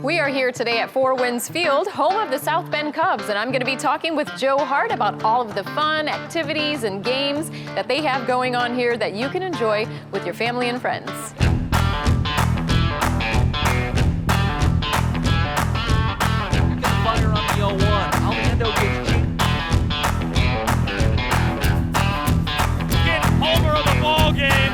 We are here today at Four Winds Field, home of the South Bend Cubs, and I'm going to be talking with Joe Hart about all of the fun activities and games that they have going on here that you can enjoy with your family and friends. Fire on the 0-1. Alejandro gets get over of the ball game,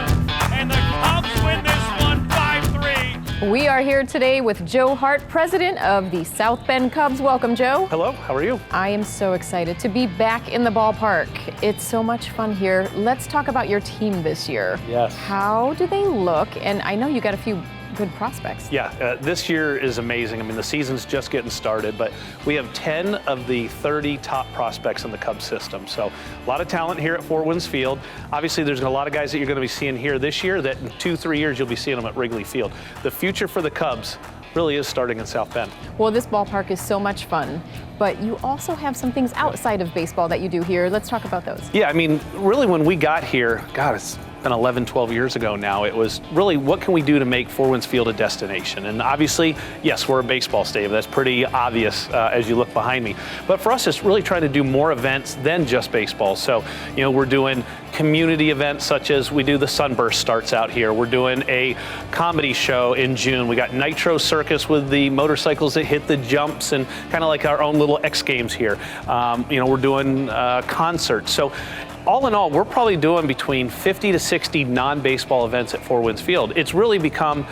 and the Cubs win this one 5-3. We are here today with Joe Hart, president of the South Bend Cubs. Welcome, Joe. Hello, how are you? I am so excited to be back in the ballpark. It's so much fun here. Let's talk about your team this year. Yes. How do they look? And I know you got a few good prospects. Yeah, this year is amazing. I mean, the season's just getting started, but we have 10 of the 30 top prospects in the Cubs system. So a lot of talent here at Four Winds Field. Obviously, there's a lot of guys that you're going to be seeing here this year that in 2-3 years you'll be seeing them at Wrigley Field. The future for the Cubs really is starting in South Bend. Well, this ballpark is so much fun, but you also have some things outside of baseball that you do here. Let's talk about those. Yeah, I mean, really when we got here, God, it's been 11, 12 years ago now, it was really what can we do to make Four Winds Field a destination? And obviously, yes, we're a baseball stadium. That's pretty obvious as you look behind me. But for us, it's really trying to do more events than just baseball. So, you know, we're doing community events such as we do the Sunburst starts out here. We're doing a comedy show in June. We got Nitro Circus with the motorcycles that hit the jumps and kind of like our own little X Games here. You know, we're doing concerts. So all in all, we're probably doing between 50 to 60 non-baseball events at Four Winds Field. It's really become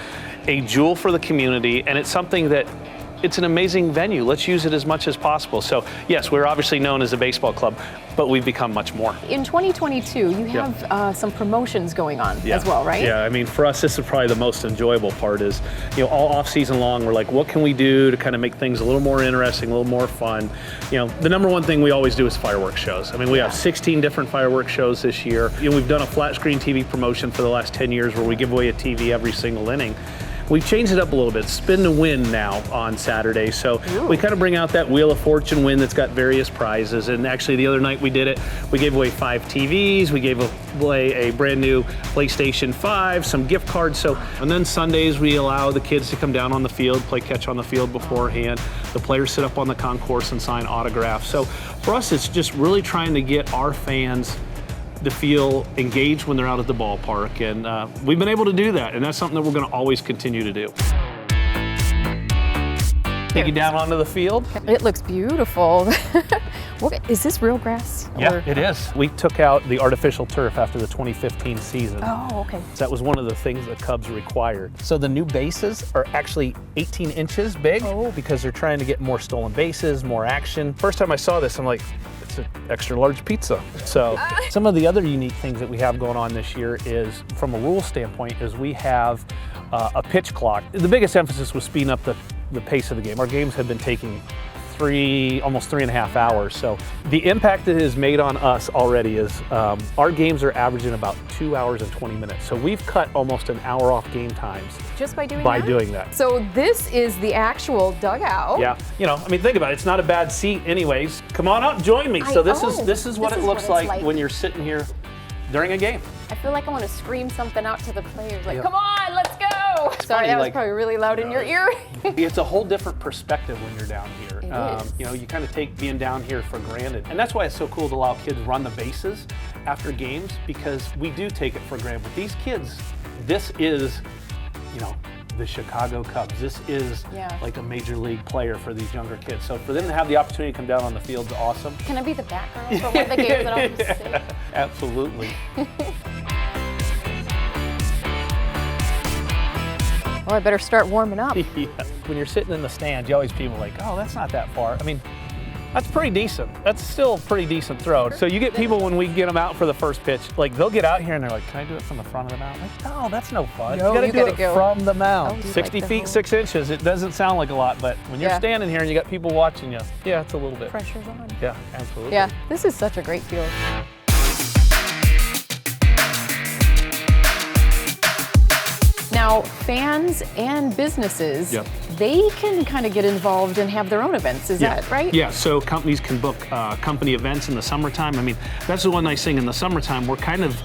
a jewel for the community, and it's something that it's an amazing venue. Let's use it as much as possible. So yes, we're obviously known as a baseball club, but we've become much more. In 2022, you have some promotions going on as well, right? Yeah, I mean, for us, this is probably the most enjoyable part is, you know, all off season long, we're like, what can we do to kind of make things a little more interesting, a little more fun? You know, the number one thing we always do is fireworks shows. I mean, we have 16 different fireworks shows this year. You know, we've done a flat screen TV promotion for the last 10 years where we give away a TV every single inning. We've changed it up a little bit. Spin to win now on Saturday. So we kind of bring out that Wheel of Fortune win that's got various prizes. And actually the other night we did it. We gave away 5 TVs. We gave away a brand new PlayStation 5, some gift cards. So, and then Sundays we allow the kids to come down on the field, play catch on the field beforehand. The players sit up on the concourse and sign autographs. So for us, it's just really trying to get our fans to feel engaged when they're out at the ballpark, and we've been able to do that, and that's something that we're going to always continue to do. Take you down onto the field. It looks beautiful. Is this real grass? Yeah, it is. We took out the artificial turf after the 2015 season. Oh, okay. That was one of the things the Cubs required. So the new bases are actually 18 inches big because they're trying to get more stolen bases, more action. First time I saw this, I'm like, it's an extra large pizza. So some of the other unique things that we have going on this year is, from a rule standpoint, is we have a pitch clock. The biggest emphasis was speeding up the pace of the game. Our games have been taking almost 3.5 hours. So the impact that it has made on us already is our games are averaging about 2 hours and 20 minutes. So we've cut almost an hour off game times just by doing that. So this is the actual dugout. Yeah, you know, I mean, think about it. It's not a bad seat anyways. Come on out and join me. So this is what it looks like when you're sitting here during a game. I feel like I want to scream something out to the players, like, come on, let's go. Sorry, that was probably really loud in your ear. It's a whole different perspective when you're down here. It is. You know, you kind of take being down here for granted. And that's why it's so cool to allow kids run the bases after games, because we do take it for granted. But these kids, this is, you know, the Chicago Cubs. This is like a major league player for these younger kids. So for them to have the opportunity to come down on the field is awesome. Can I be the background for one of the games that I'll just sit? Absolutely. Well, I better start warming up. Yeah. When you're sitting in the stands, you always people like, oh, that's not that far. I mean, that's pretty decent. That's still a pretty decent throw. So you get people when we get them out for the first pitch, like they'll get out here and they're like, can I do it from the front of the mound? Like, no, that's no fun. No, you gotta do it from the mound. 60 like feet, 6 inches. It doesn't sound like a lot, but when you're standing here and you got people watching you, yeah, it's a little bit. Pressure's on. Yeah, absolutely. Yeah, this is such a great field. Now, fans and businesses, they can kind of get involved and have their own events, is that right? Yeah, so companies can book company events in the summertime. I mean, that's the one nice thing in the summertime, we're kind of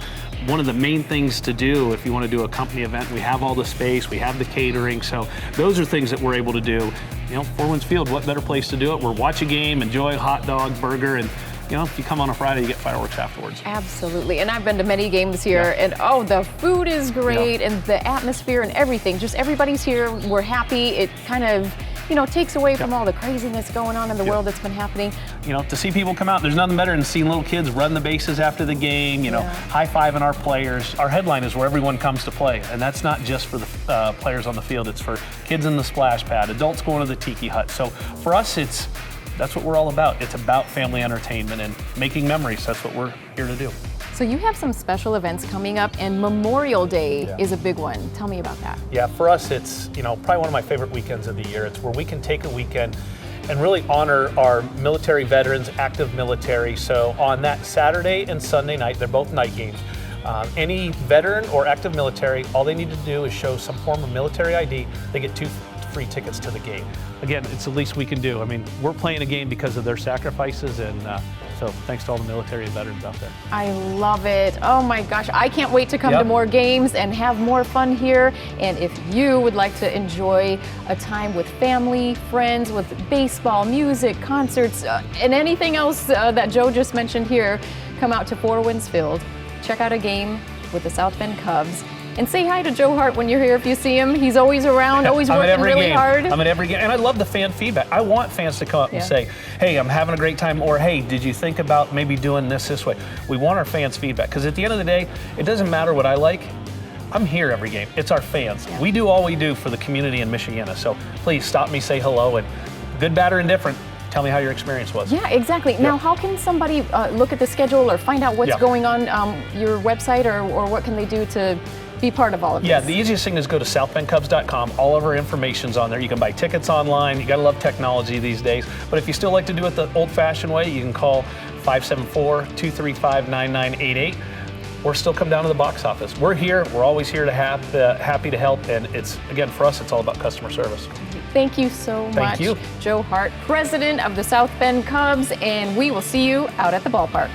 one of the main things to do if you want to do a company event. We have all the space, we have the catering, so those are things that we're able to do. You know, Four Winds Field, what better place to do it? We're watch a game, enjoy a hot dog, burger, and you know, if you come on a Friday, you get fireworks afterwards. Absolutely, and I've been to many games here, and oh, the food is great, and the atmosphere and everything. Just everybody's here, we're happy. It kind of, you know, takes away from all the craziness going on in the world that's been happening. You know, to see people come out, there's nothing better than seeing little kids run the bases after the game, you know, high-fiving our players. Our headline is where everyone comes to play, and that's not just for the players on the field, it's for kids in the splash pad, adults going to the tiki hut. So for us, that's what we're all about. It's about family entertainment and making memories. That's what we're here to do. So you have some special events coming up, and Memorial Day is a big one. Tell me about that. Yeah, for us, it's, you know, probably one of my favorite weekends of the year. It's where we can take a weekend and really honor our military veterans, active military. So on that Saturday and Sunday night, they're both night games. Any veteran or active military, all they need to do is show some form of military ID. They get 2 free tickets to the game. Again, it's the least we can do. I mean, we're playing a game because of their sacrifices, and so thanks to all the military and veterans out there. I love it. Oh my gosh, I can't wait to come to more games and have more fun here. And if you would like to enjoy a time with family, friends, with baseball, music, concerts, and anything else that Joe just mentioned here, come out to Four Winds Field, check out a game with the South Bend Cubs. And say hi to Joe Hart when you're here if you see him. He's always around, always working really hard. I'm at every game. And I love the fan feedback. I want fans to come up and say, hey, I'm having a great time, or hey, did you think about maybe doing this way? We want our fans' feedback, because at the end of the day, it doesn't matter what I like. I'm here every game. It's our fans. We do all we do for the community in Michiana. So please stop me, say hello, and good, bad, or indifferent, tell me how your experience was. Yeah, exactly. Now, how can somebody look at the schedule or find out what's going on your website, or what can they do to be part of all of this? Yeah, the easiest thing is go to southbendcubs.com. All of our information's on there. You can buy tickets online. You gotta love technology these days. But if you still like to do it the old-fashioned way, you can call 574-235-9988, or still come down to the box office. We're here. We're always here to happy to help. And it's, again, for us, it's all about customer service. Thank you so much. Thank you. Joe Hart, president of the South Bend Cubs, and we will see you out at the ballpark.